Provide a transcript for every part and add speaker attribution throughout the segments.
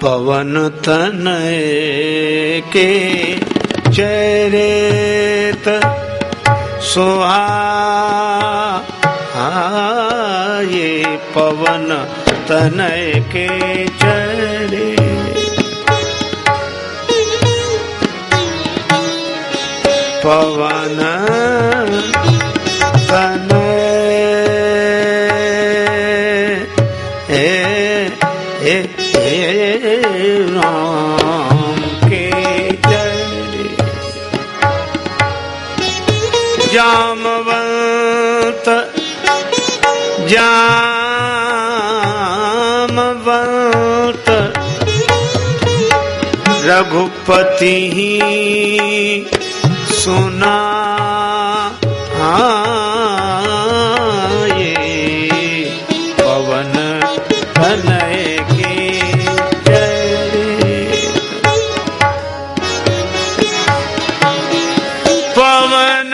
Speaker 1: पवन तनय के चरित सुहाए पवन तनय के चरित पवन राम के चरित जामवंत जामवंत रघुपति सुना ये पवन तनय के चरित पवन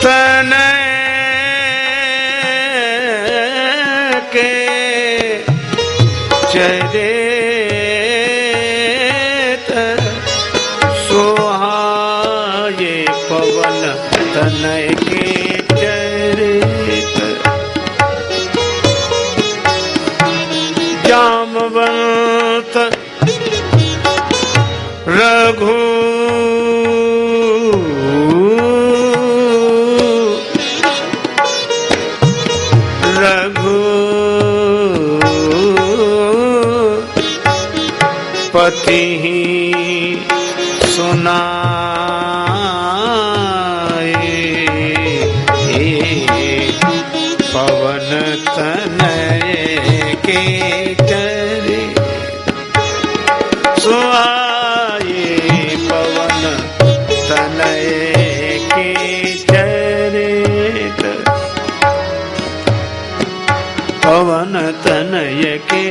Speaker 1: तनय के चरित सुहाए पवन तनय के चरित जामवंत रघु पति सुनाए पवन तनय के चरित सुहाए पवन तनय के चरित पवन तनय के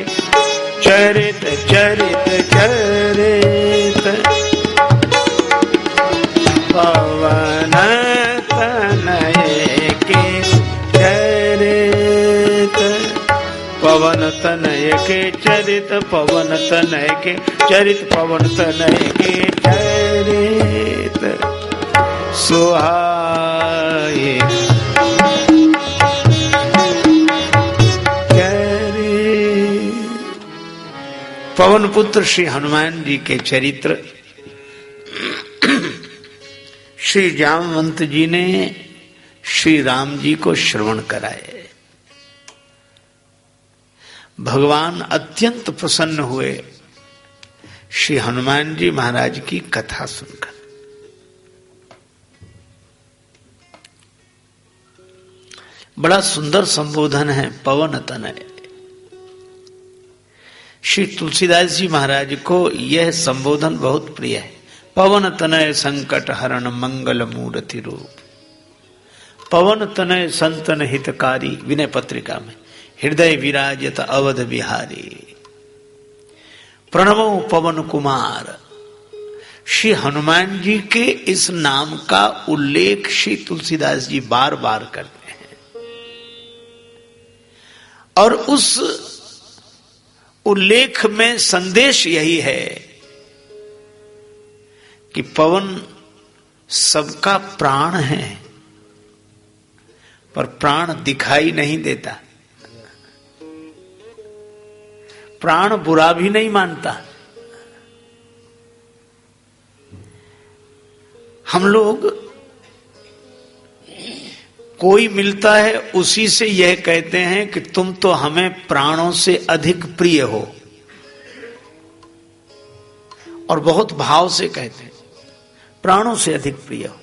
Speaker 1: चरित चरित चरित पवन तनय के चरित पवन तनय के चरित पवन तनय के चरित पवन तनय के चरित सुहाए पवन पुत्र श्री हनुमान जी के चरित्र श्री जामवंत जी ने श्री राम जी को श्रवण कराए। भगवान अत्यंत प्रसन्न हुए श्री हनुमान जी महाराज की कथा सुनकर। बड़ा सुंदर संबोधन है पवन तनय। श्री तुलसीदास जी महाराज को यह संबोधन बहुत प्रिय है। पवन तनय संकट हरण मंगल मूर्ति रूप पवन तनय संतन हितकारी विनय पत्रिका में हृदय विराजत अवध बिहारी प्रणवो पवन कुमार। श्री हनुमान जी के इस नाम का उल्लेख श्री तुलसीदास जी बार बार करते हैं और उस उल्लेख में संदेश यही है कि पवन सबका प्राण है पर प्राण दिखाई नहीं देता। प्राण बुरा भी नहीं मानता। हम लोग कोई मिलता है उसी से यह कहते हैं कि तुम तो हमें प्राणों से अधिक प्रिय हो, और बहुत भाव से कहते हैं प्राणों से अधिक प्रिय हो।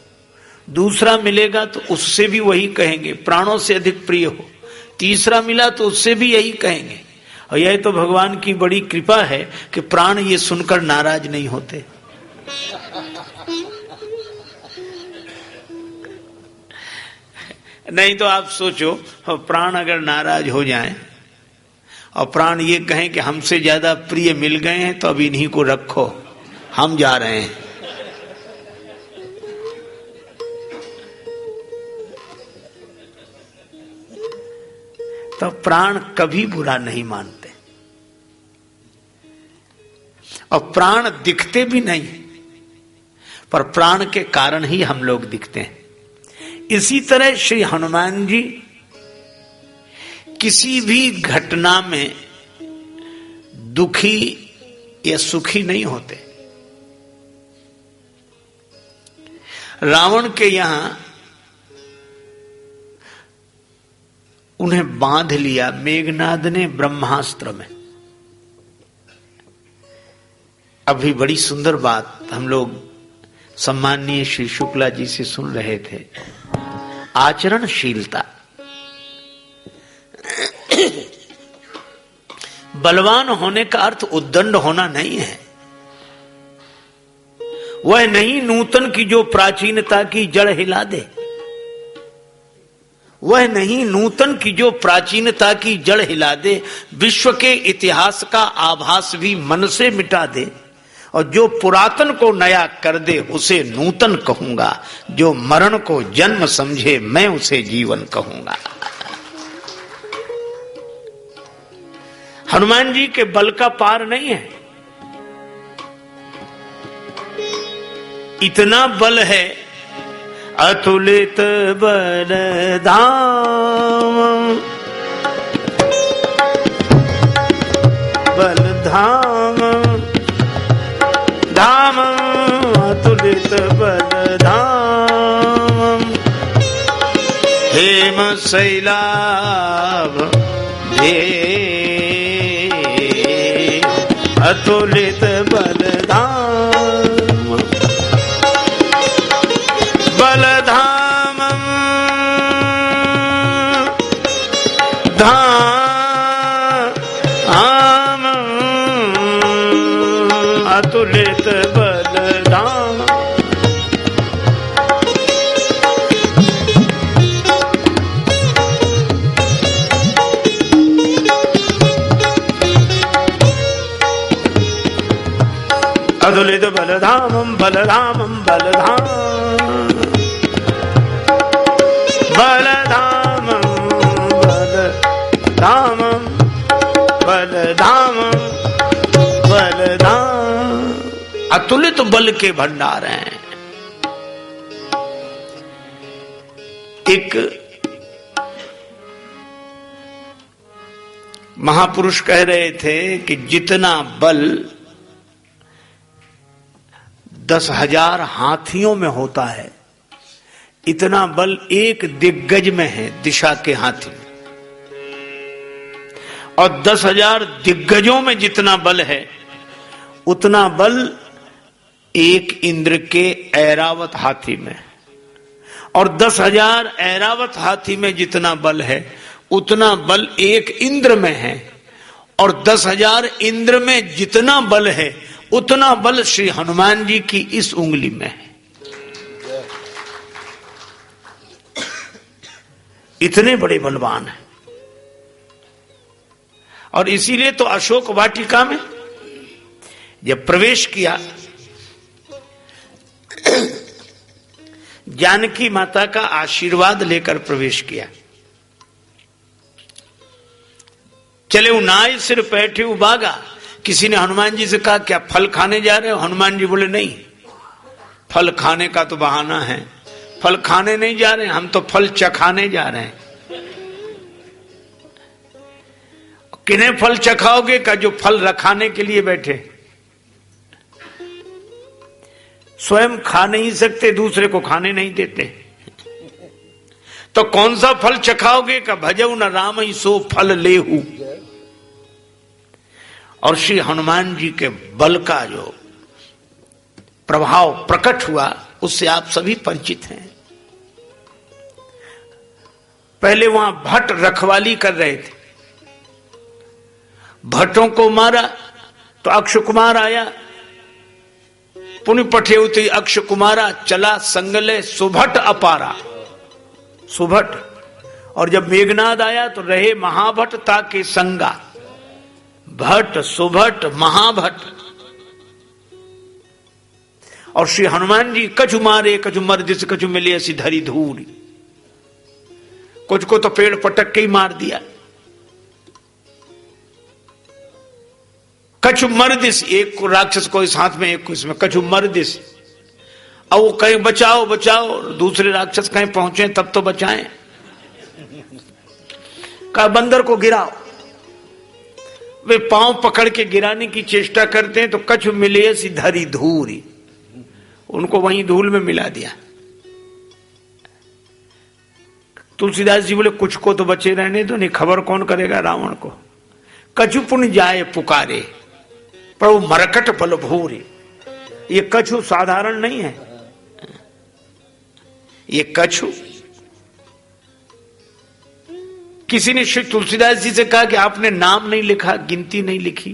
Speaker 1: दूसरा मिलेगा तो उससे भी वही कहेंगे प्राणों से अधिक प्रिय हो। तीसरा मिला तो उससे भी यही कहेंगे। और यह तो भगवान की बड़ी कृपा है कि प्राण ये सुनकर नाराज नहीं होते। नहीं तो आप सोचो प्राण अगर नाराज हो जाएं और प्राण ये कहें कि हमसे ज्यादा प्रिय मिल गए हैं तो अब इन्हीं को रखो, हम जा रहे हैं। तो प्राण कभी बुरा नहीं मानते, और प्राण दिखते भी नहीं, पर प्राण के कारण ही हम लोग दिखते हैं। इसी तरह श्री हनुमान जी किसी भी घटना में दुखी या सुखी नहीं होते। रावण के यहां उन्हें बांध लिया मेघनाद ने ब्रह्मास्त्र में। अभी बड़ी सुंदर बात हम लोग सम्माननीय श्री शुक्ला जी से सुन रहे थे, आचरणशीलता। बलवान होने का अर्थ उद्दंड होना नहीं है। वह नहीं नूतन की जो प्राचीनता की जड़ हिला दे, वह नहीं नूतन की जो प्राचीनता की जड़ हिला दे, विश्व के इतिहास का आभास भी मन से मिटा दे, और जो पुरातन को नया कर दे उसे नूतन कहूंगा, जो मरण को जन्म समझे मैं उसे जीवन कहूंगा। हनुमान जी के बल का पार नहीं है। इतना बल है, अतुलित बल धाम, बल धाम, धाम अतुलित बल धाम, हेम शैलाभ धे अतुलित बल धाम, बल धाम, धाम अतुलित बल धाम। अतुलित बलधामं बलधामं बलधाम, बलधामं बलधामं बलधामं बलधाम। अतुलित बल के भंडार हैं। एक महापुरुष कह रहे थे कि जितना बल 10,000 हाथियों में होता है, इतना बल एक दिग्गज में है, दिशा के हाथी में। और 10,000 दिग्गजों में जितना बल है, उतना बल एक इंद्र के ऐरावत हाथी में। और 10,000 ऐरावत हाथी में जितना बल है, उतना बल एक इंद्र में है। और 10,000 इंद्र में जितना बल है, उतना बल श्री हनुमान जी की इस उंगली में है। इतने बड़े बलवान हैं। और इसीलिए तो अशोक वाटिका में जब प्रवेश किया, जानकी माता का आशीर्वाद लेकर प्रवेश किया। चले उनाई सिर बैठे उबागा। किसी ने हनुमान जी से कहा क्या फल खाने जा रहे हो? हनुमान जी बोले नहीं, फल खाने का तो बहाना है, फल खाने नहीं जा रहे, हम तो फल चखाने जा रहे हैं। किन्हें फल चखाओगे? का जो फल रखाने के लिए बैठे, स्वयं खा नहीं सकते, दूसरे को खाने नहीं देते, तो कौन सा फल चखाओगे? का भजऊ न राम ही सो फल लेहू। और श्री हनुमान जी के बल का जो प्रभाव प्रकट हुआ, उससे आप सभी परिचित हैं। पहले वहां भट्ट रखवाली कर रहे थे, भट्टों को मारा तो अक्ष कुमार आया, पुण्य पठे उतरी अक्ष कुमारा, चला संगले सुभट अपारा। सुभट। और जब मेघनाद आया तो रहे महाभट्ट ताके संगा। भट्ट, सुभट, महाभट्ट। और श्री हनुमान जी कछु मारे कछु मर, जिस कछु मिले ऐसी धरी धूल। कुछ को तो पेड़ पटक के ही मार दिया, कछु मर्दिस, एक को राक्षस को इस हाथ में एक को इसमें, कछु मर्दिस। अब वो कहीं बचाओ बचाओ, दूसरे राक्षस कहीं पहुंचे तब तो बचाएं। कहा बंदर को गिराओ। वे पांव पकड़ के गिराने की चेष्टा करते हैं तो कछु मिले सी धरी धूरी, उनको वहीं धूल में मिला दिया। तुलसीदास जी बोले कुछ को तो बचे रहने दो, नहीं खबर कौन करेगा रावण को। कछु पुण्य जाए पुकारे, पर वो मरकट बल भूरी। ये कछु साधारण नहीं है, ये कछु। किसी ने श्री तुलसीदास जी से कहा कि आपने नाम नहीं लिखा, गिनती नहीं लिखी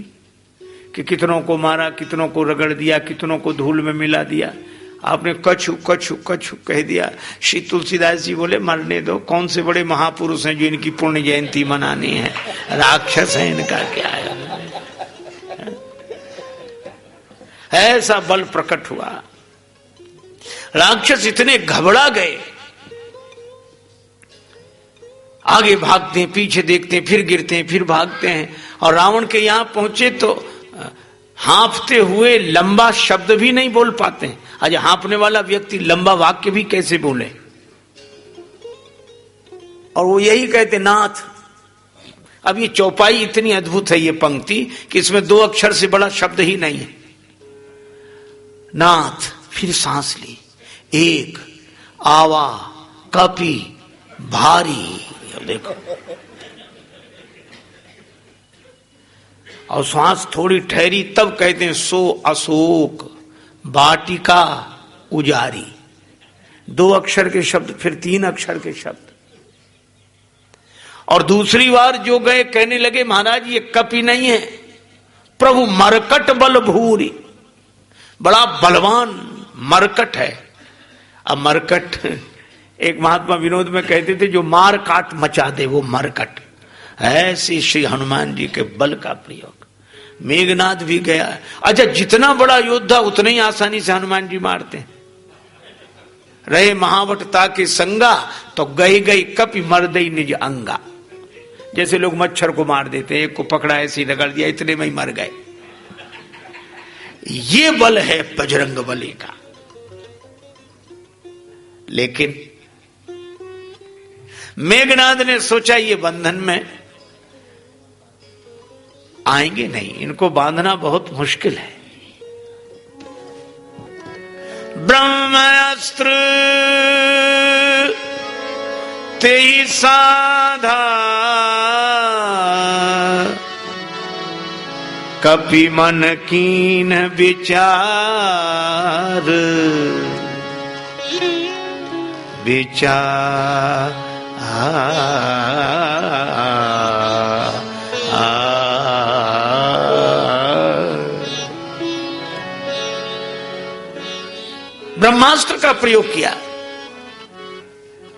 Speaker 1: कि कितनों को मारा, कितनों को रगड़ दिया, कितनों को धूल में मिला दिया, आपने कछु कछु कछु कह दिया। श्री तुलसीदास जी बोले मरने दो, कौन से बड़े महापुरुष हैं जो इनकी पुण्य जयंती मनानी है, राक्षस है, इनका क्या है। ऐसा बल प्रकट हुआ, राक्षस इतने घबरा गए, आगे भागते हैं, पीछे देखते हैं, फिर गिरते हैं, फिर भागते हैं, और रावण के यहां पहुंचे तो हाँफते हुए लंबा शब्द भी नहीं बोल पाते हैं। आज हाँफने वाला व्यक्ति लंबा वाक्य भी कैसे बोले, और वो यही कहते नाथ। अब ये चौपाई इतनी अद्भुत है, ये पंक्ति, कि इसमें 2 अक्षर से बड़ा शब्द ही नहीं है। नाथ, फिर सांस ली, एक आवा कपि भारी, देखो, और सांस थोड़ी ठहरी तब कहते हैं सो अशोक वाटिका उजारी। 2 अक्षर के शब्द, फिर 3 अक्षर के शब्द। और दूसरी बार जो गए कहने लगे महाराज ये कपि नहीं है, प्रभु मरकट बल भूरी, बड़ा बलवान मरकट है। अब मरकट एक महात्मा विनोद में कहते थे जो मार काट मचा दे वो मरकट। ऐसे श्री हनुमान जी के बल का प्रयोग। मेघनाद भी गया। अच्छा, जितना बड़ा योद्धा उतना ही आसानी से हनुमान जी मारते हैं। रहे महावटता के संगा तो गई गई कपि मर दई निज अंगा। जैसे लोग मच्छर को मार देते हैं, एक को पकड़ा ऐसे रगड़ दिया, इतने में ही मर गए। ये बल है बजरंग बली का। लेकिन मेघनाद ने सोचा ये बंधन में आएंगे नहीं, इनको बांधना बहुत मुश्किल है। ब्रह्मास्त्र तेई साधा कपि मन कीन विचार विचार ब्रह्मास्त्र का प्रयोग किया।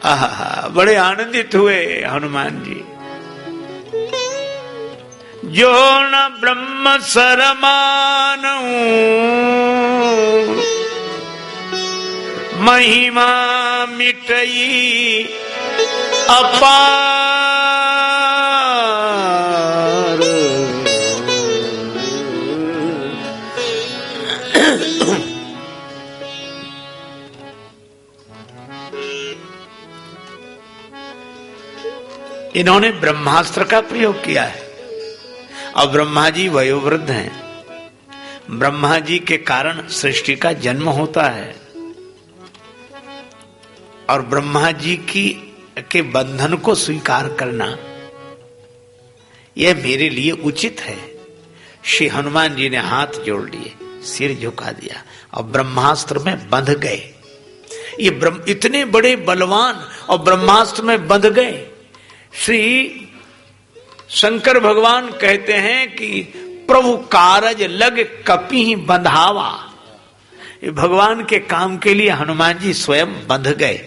Speaker 1: आहा, बड़े आनंदित हुए हनुमान जी। जो न ब्रह्म सरमानऊ महिमा मिटई अपार। इन्होंने ब्रह्मास्त्र का प्रयोग किया है। और ब्रह्मा जी वयोवृद्ध हैं। ब्रह्मा जी के कारण सृष्टि का जन्म होता है, और ब्रह्मा जी के बंधन को स्वीकार करना यह मेरे लिए उचित है। श्री हनुमान जी ने हाथ जोड़ लिए, सिर झुका दिया और ब्रह्मास्त्र में बंध गए। ये इतने बड़े बलवान और ब्रह्मास्त्र में बंध गए। श्री शंकर भगवान कहते हैं कि प्रभु कारज लग कपि ही बंधावा। ये भगवान के काम के लिए हनुमान जी स्वयं बंध गए।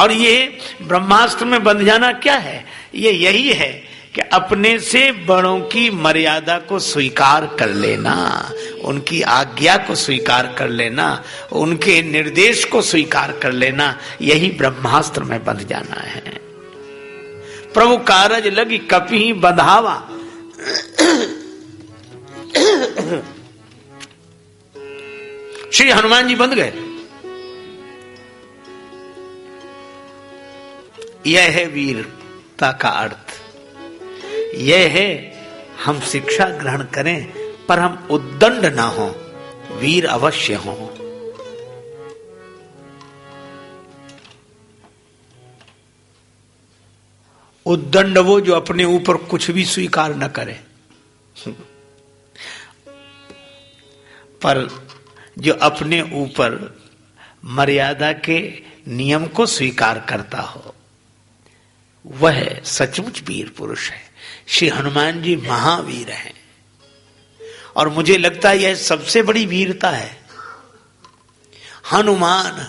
Speaker 1: और ये ब्रह्मास्त्र में बंध जाना क्या है? ये यही है कि अपने से बड़ों की मर्यादा को स्वीकार कर लेना, उनकी आज्ञा को स्वीकार कर लेना, उनके निर्देश को स्वीकार कर लेना, यही ब्रह्मास्त्र में बंध जाना है। प्रभु कारज लगी कपि ही बंधावा। श्री हनुमान जी बंध गए। यह है वीरता का अर्थ, यह है हम शिक्षा ग्रहण करें पर हम उद्दंड ना हो, वीर अवश्य हो। उद्दंड वो जो अपने ऊपर कुछ भी स्वीकार न करे, पर जो अपने ऊपर मर्यादा के नियम को स्वीकार करता हो, वह सचमुच वीर पुरुष है। श्री हनुमान जी महावीर हैं और मुझे लगता है यह सबसे बड़ी वीरता है। हनुमान,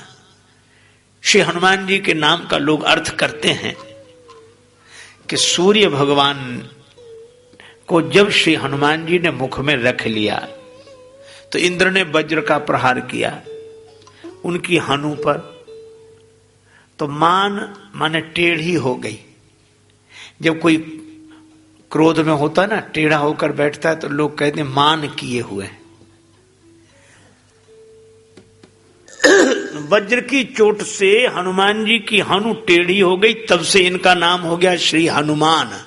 Speaker 1: श्री हनुमान जी के नाम का लोग अर्थ करते हैं कि सूर्य भगवान को जब श्री हनुमान जी ने मुख में रख लिया तो इंद्र ने वज्र का प्रहार किया उनकी हनु पर, तो माने टेढ़ी हो गई। जब कोई क्रोध में होता है ना, टेढ़ा होकर बैठता है, तो लोग कहते हैं मान किए हुए। वज्र की चोट से हनुमान जी की हनु टेढ़ी हो गई, तब से इनका नाम हो गया श्री हनुमान।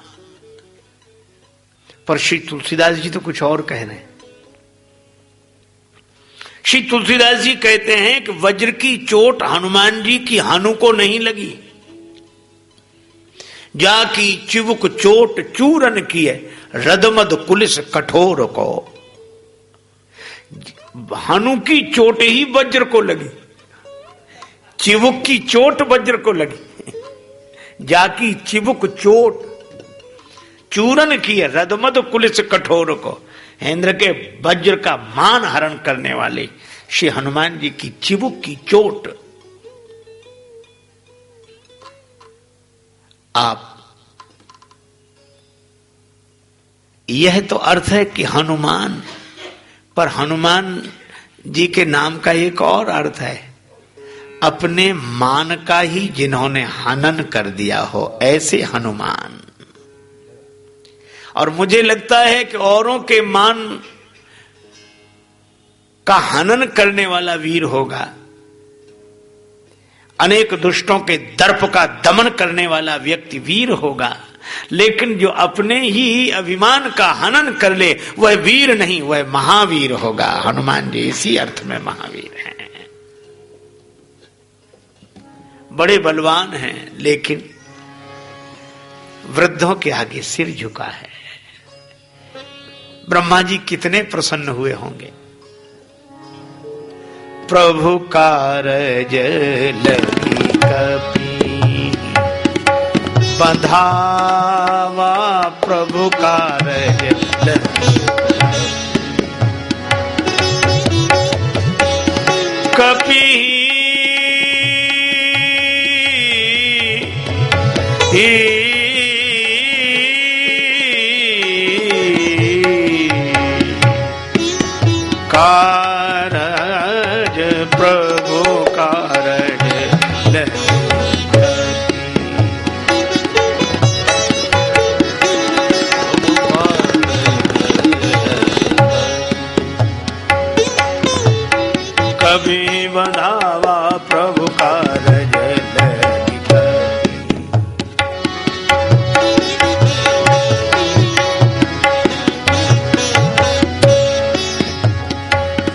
Speaker 1: पर श्री तुलसीदास जी तो कुछ और कह रहे हैं। श्री तुलसीदास जी कहते हैं कि वज्र की चोट हनुमान जी की हनु को नहीं लगी, जाकी चिवुक चोट चूरन किए रदमद कुलिस कठोर को। हनु की चोट ही वज्र को लगी, चिवुक की चोट वज्र को लगी, जाकी चिवुक चोट चूरन किए रदमद कुलिस कठोर को। इंद्र के वज्र का मान हरण करने वाले श्री हनुमान जी की चिबुक की चोट। आप यह तो अर्थ है कि हनुमान, पर हनुमान जी के नाम का एक और अर्थ है, अपने मान का ही जिन्होंने हनन कर दिया हो, ऐसे हनुमान। और मुझे लगता है कि औरों के मान का हनन करने वाला वीर होगा, अनेक दुष्टों के दर्प का दमन करने वाला व्यक्ति वीर होगा, लेकिन जो अपने ही अभिमान का हनन कर ले वह वीर नहीं, वह महावीर होगा। हनुमान जी इसी अर्थ में महावीर हैं। बड़े बलवान हैं, लेकिन वृद्धों के आगे सिर झुका है। ब्रह्मा जी कितने प्रसन्न हुए होंगे। प्रभु कारज लगी कपि बंधावा, प्रभु कारज लगी कपि कारज प्रभु कारज कभी बंधावा, प्रभु कारज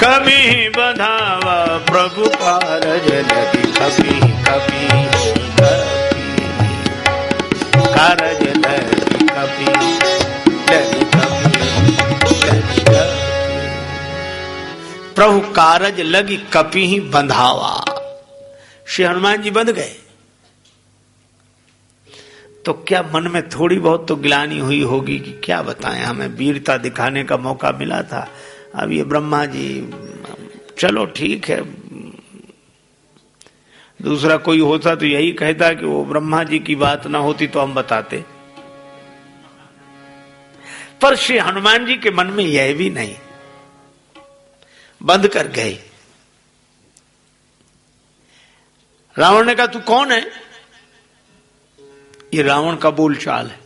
Speaker 1: कभी बंधावा, प्रभु कारज लगी कभी कभी कारज लगी कभी लगी कभी प्रभु कारज लगी कपि ही बंधावा। श्री हनुमान जी बंध गए तो क्या मन में थोड़ी बहुत तो गिलानी हुई होगी कि क्या बताएं, हमें वीरता दिखाने का मौका मिला था। अब ये ब्रह्मा जी, चलो ठीक है, दूसरा कोई होता तो यही कहता कि वो ब्रह्मा जी की बात ना होती तो हम बताते। पर श्री हनुमान जी के मन में यह भी नहीं, बंद कर गए। रावण ने कहा तू कौन है? ये रावण का बोलचाल है।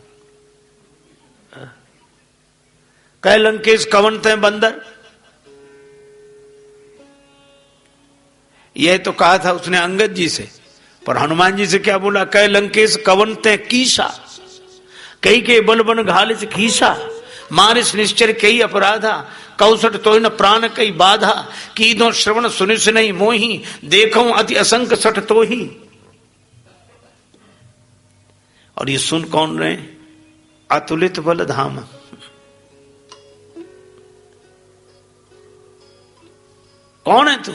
Speaker 1: कह लंकेश कवन थे बंदर, यह तो कहा था उसने अंगद जी से, पर हनुमान जी से क्या बोला? कह लंकेश कवनते कीसा, कई के बल बन घाल से खीसा, मारिस निश्चर कई अपराधा, कौसट तो न प्राण कई बाधा, कीदो श्रवण सुनिस नहीं मोही, देखो अति असंक सठ तो ही। और ये सुन कौन रहे? अतुलित बल धाम। कौन है तू?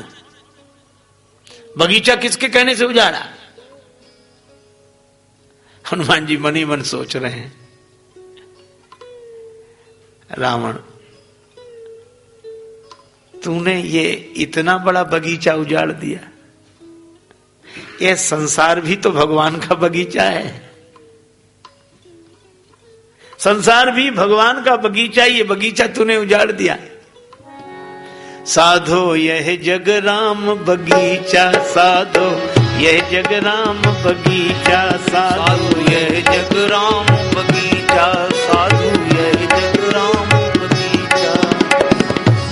Speaker 1: बगीचा किसके कहने से उजाड़ा? हनुमान जी मन ही मन सोच रहे हैं, रावण तूने ये इतना बड़ा बगीचा उजाड़ दिया। ये संसार भी तो भगवान का बगीचा है, संसार भी भगवान का बगीचा, ये बगीचा तूने उजाड़ दिया। साधो यह जग राम बगीचा, साधो यह जग राम बगीचा, साधो यह जग राम बगीचा, साधो यह जग राम बगीचा।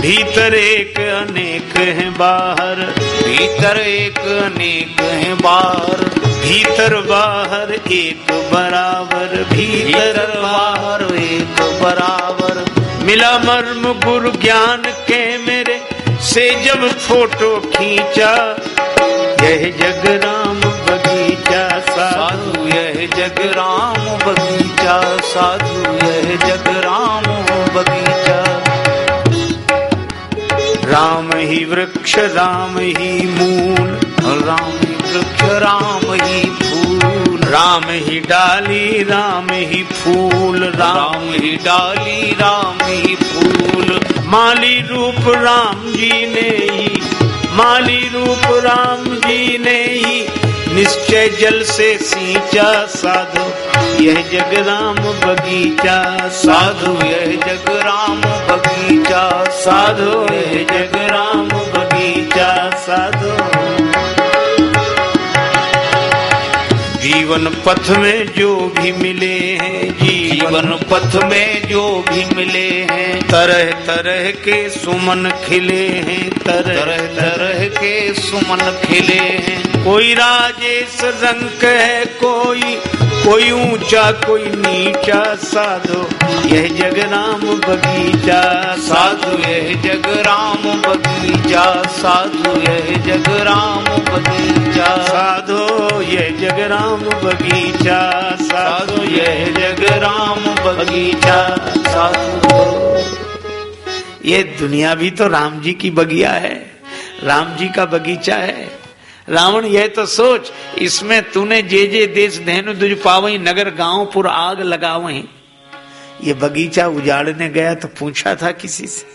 Speaker 1: भीतर एक अनेक है बाहर, भीतर एक अनेक है बाहर, भीतर बाहर एक बराबर, भीतर बाहर एक बराबर। मिला मर्म गुरु ज्ञान के मेरे से जब फोटो खींचा, यह जग राम बगीचा, साधु यह जग राम बगीचा, साधु यह जग राम बगीचा। राम ही वृक्ष राम ही मूल, राम ही वृक्ष राम ही फूल, राम ही डाली राम ही फूल, राम ही डाली राम ही फूल। माली रूप राम जी ने ही, माली रूप राम जी ने ही निश्चय जल से सींचा, साधु यह जग राम बगीचा, साधु यह जग राम बगीचा, साधु यह जग राम बगीचा, साधु। जीवन पथ में जो भी मिले हैं, जीवन पथ में जो भी मिले हैं, तरह तरह के सुमन खिले हैं, तरह तरह के सुमन खिले हैं। कोई राजेश रंग है, कोई ऊंचा कोई नीचा, साधु यह जग राम बगीचा, साधु यह जग राम बगीचा, साधु यह जग राम बगीचा, साधु यह जग राम बगीचा, साधु यह जग राम बगीचा, साधु। ये दुनिया भी तो राम जी की बगिया है, राम जी का बगीचा है। रावण यह तो सोच, इसमें तूने जे जे देश धेनु दुज पावई, नगर गांव पुर आग लगावई। ये बगीचा उजाड़ने गया तो पूछा था किसी से?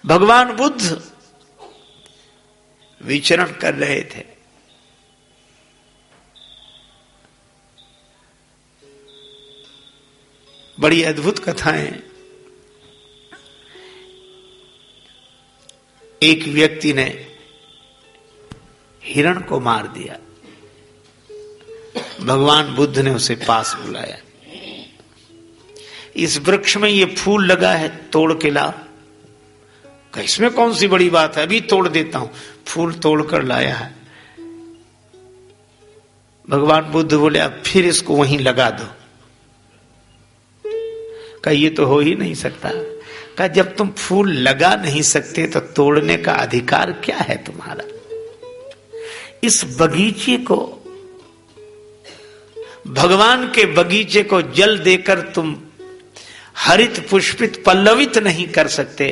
Speaker 1: भगवान बुद्ध विचरण कर रहे थे, बड़ी अद्भुत कथाएं। एक व्यक्ति ने हिरण को मार दिया, भगवान बुद्ध ने उसे पास बुलाया, इस वृक्ष में ये फूल लगा है, तोड़ के ला। इसमें कौन सी बड़ी बात है, अभी तोड़ देता हूं। फूल तोड़कर लाया है। भगवान बुद्ध बोले अब फिर इसको वहीं लगा दो। कहा ये तो हो ही नहीं सकता। कहा जब तुम फूल लगा नहीं सकते तो तोड़ने का अधिकार क्या है तुम्हारा? इस बगीचे को, भगवान के बगीचे को जल देकर तुम हरित पुष्पित पल्लवित नहीं कर सकते,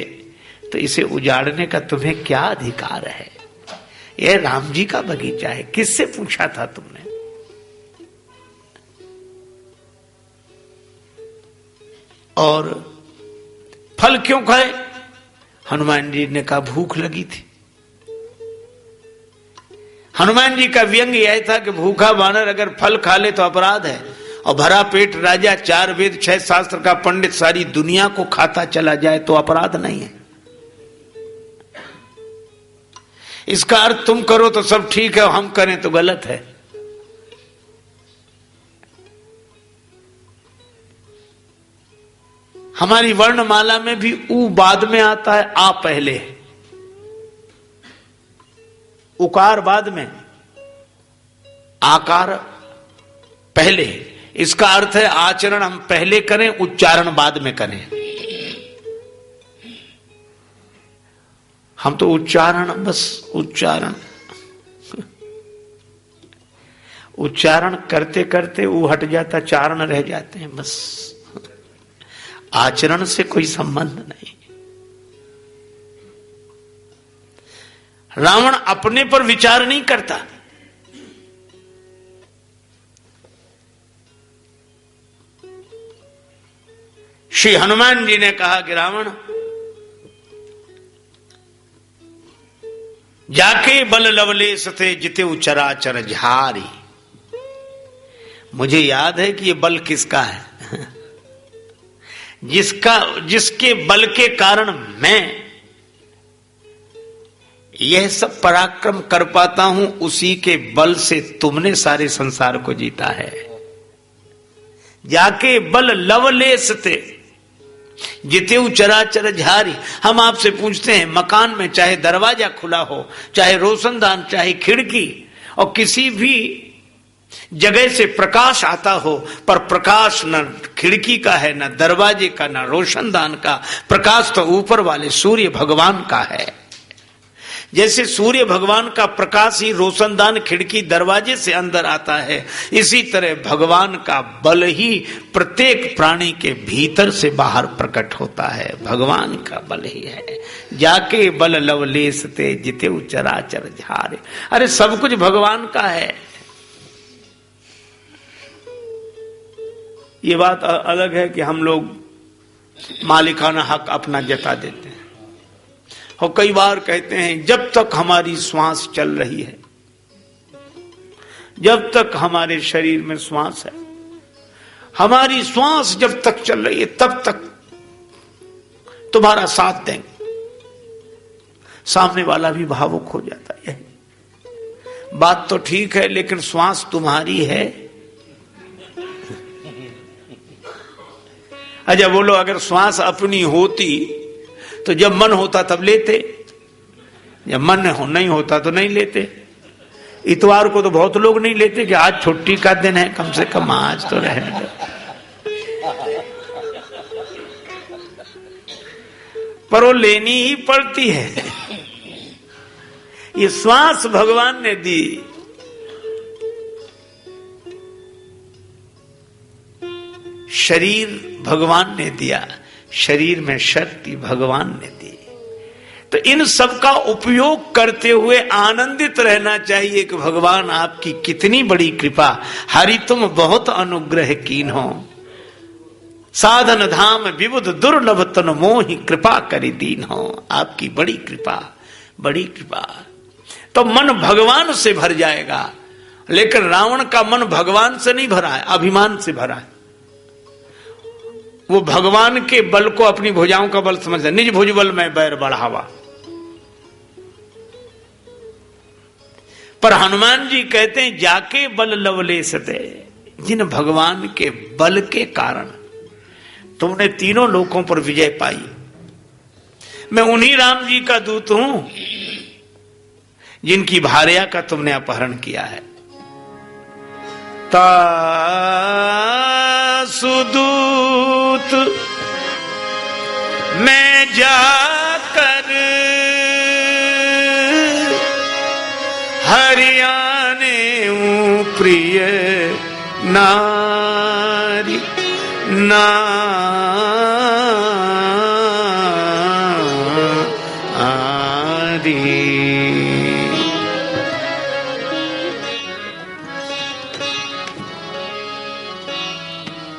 Speaker 1: तो इसे उजाड़ने का तुम्हें क्या अधिकार है? यह राम जी का बगीचा है, किससे पूछा था तुमने? और फल क्यों खाए? हनुमान जी ने कहा भूख लगी थी। हनुमान जी का व्यंग यह था कि भूखा बानर अगर फल खा ले तो अपराध है, और भरा पेट राजा 4 वेद 6 शास्त्र का पंडित सारी दुनिया को खाता चला जाए तो अपराध नहीं है। इसका अर्थ तुम करो तो सब ठीक है, हम करें तो गलत है। हमारी वर्णमाला में भी ऊ बाद में आता है, आ पहले है। उकार बाद में, आकार पहले। इसका अर्थ है आचरण हम पहले करें, उच्चारण बाद में करें। हम तो उच्चारण, बस उच्चारण उच्चारण करते करते वो हट जाता, चारण रह जाते हैं बस। आचरण से कोई संबंध नहीं। रावण अपने पर विचार नहीं करता। श्री हनुमान जी ने कहा कि रावण, जाके बल लवलेश थे जिते चराचर झारी। मुझे याद है कि ये बल किसका है, जिसके बल के कारण मैं यह सब पराक्रम कर पाता हूं, उसी के बल से तुमने सारे संसार को जीता है। जाके बल लवलेश थे जितेऊ चराचर झारी। हम आपसे पूछते हैं, मकान में चाहे दरवाजा खुला हो, चाहे रोशनदान, चाहे खिड़की, और किसी भी जगह से प्रकाश आता हो, पर प्रकाश न खिड़की का है, न दरवाजे का, न रोशनदान का। प्रकाश तो ऊपर वाले सूर्य भगवान का है। जैसे सूर्य भगवान का प्रकाश ही रोशनदान, खिड़की, दरवाजे से अंदर आता है, इसी तरह भगवान का बल ही प्रत्येक प्राणी के भीतर से बाहर प्रकट होता है। भगवान का बल ही है। जाके बल लवलेश ते जिते चराचर झारे। अरे सब कुछ भगवान का है। ये बात अलग है कि हम लोग मालिकाना हक अपना जता देते हैं और कई बार कहते हैं, जब तक हमारी श्वास चल रही है, जब तक हमारे शरीर में श्वास है, हमारी श्वास जब तक चल रही है, तब तक तुम्हारा साथ देंगे। सामने वाला भी भावुक हो जाता है। बात तो ठीक है, लेकिन श्वास तुम्हारी है। अच्छा बोलो, अगर श्वास अपनी होती तो जब मन होता तब लेते, जब मन नहीं होता तो नहीं लेते। इतवार को तो बहुत लोग नहीं लेते कि आज छुट्टी का दिन है, कम से कम आज तो रहने दो। पर वो लेनी ही पड़ती है। ये श्वास भगवान ने दी। शरीर भगवान ने दिया, शरीर में शक्ति भगवान ने दी। तो इन सब का उपयोग करते हुए आनंदित रहना चाहिए कि भगवान आपकी कितनी बड़ी कृपा। हरि तुम बहुत अनुग्रह कीन हो, साधन धाम विबुध दुर्लभ तन मोहि कृपा करि दीन हो। आपकी बड़ी कृपा, बड़ी कृपा। तो मन भगवान से भर जाएगा। लेकिन रावण का मन भगवान से नहीं भरा है, अभिमान से भरा है। वो भगवान के बल को अपनी भुजाओं का बल समझता है। निज भुजबल में बैर बढ़ावा। पर हनुमान जी कहते हैं, जाके बल लवलेश ते, जिन भगवान के बल के कारण तुमने तीनों लोकों पर विजय पाई। मैं उन्हीं राम जी का दूत हूं जिनकी भार्या का तुमने अपहरण किया है। सुदूत मैं जाकर हरियाणे प्रिय नारी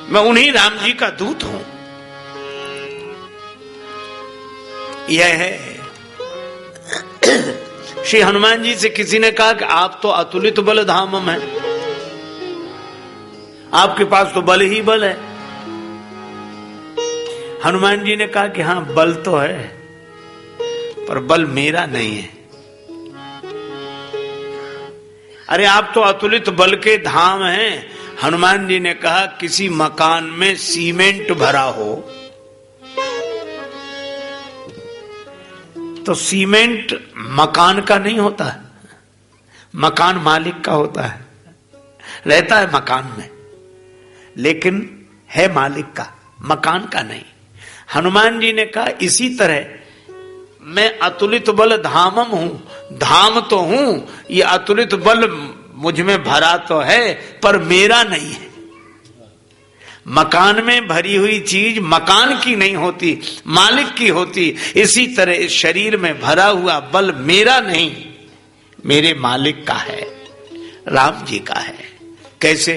Speaker 1: मैं उन्हीं राम जी का दूत हूं। यह है। श्री हनुमान जी से किसी ने कहा कि आप तो अतुलित बल धामम है, आपके पास तो बल ही बल है। हनुमान जी ने कहा कि हां बल तो है, पर बल मेरा नहीं है। अरे आप तो अतुलित बल के धाम हैं। हनुमान जी ने कहा, किसी मकान में सीमेंट भरा हो तो सीमेंट मकान का नहीं होता, मकान मालिक का होता है, रहता है मकान में, लेकिन है मालिक का, मकान का नहीं। हनुमान जी ने कहा इसी तरह मैं अतुलित बल धामम हूं, धाम तो हूं, ये अतुलित बल मुझ में भरा तो है पर मेरा नहीं है। मकान में भरी हुई चीज मकान की नहीं होती, मालिक की होती। इसी तरह इस शरीर में भरा हुआ बल मेरा नहीं, मेरे मालिक का है, राम जी का है। कैसे?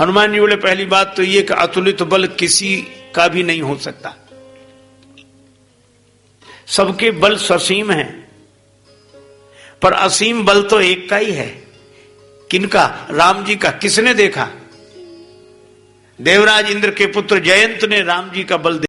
Speaker 1: हनुमान जी बोले पहली बात तो ये कि अतुलित बल किसी का भी नहीं हो सकता, सबके बल ससीम है, पर असीम बल तो एक का ही है। किनका? राम जी का। किसने देखा? देवराज इंद्र के पुत्र जयंत ने राम जी का बल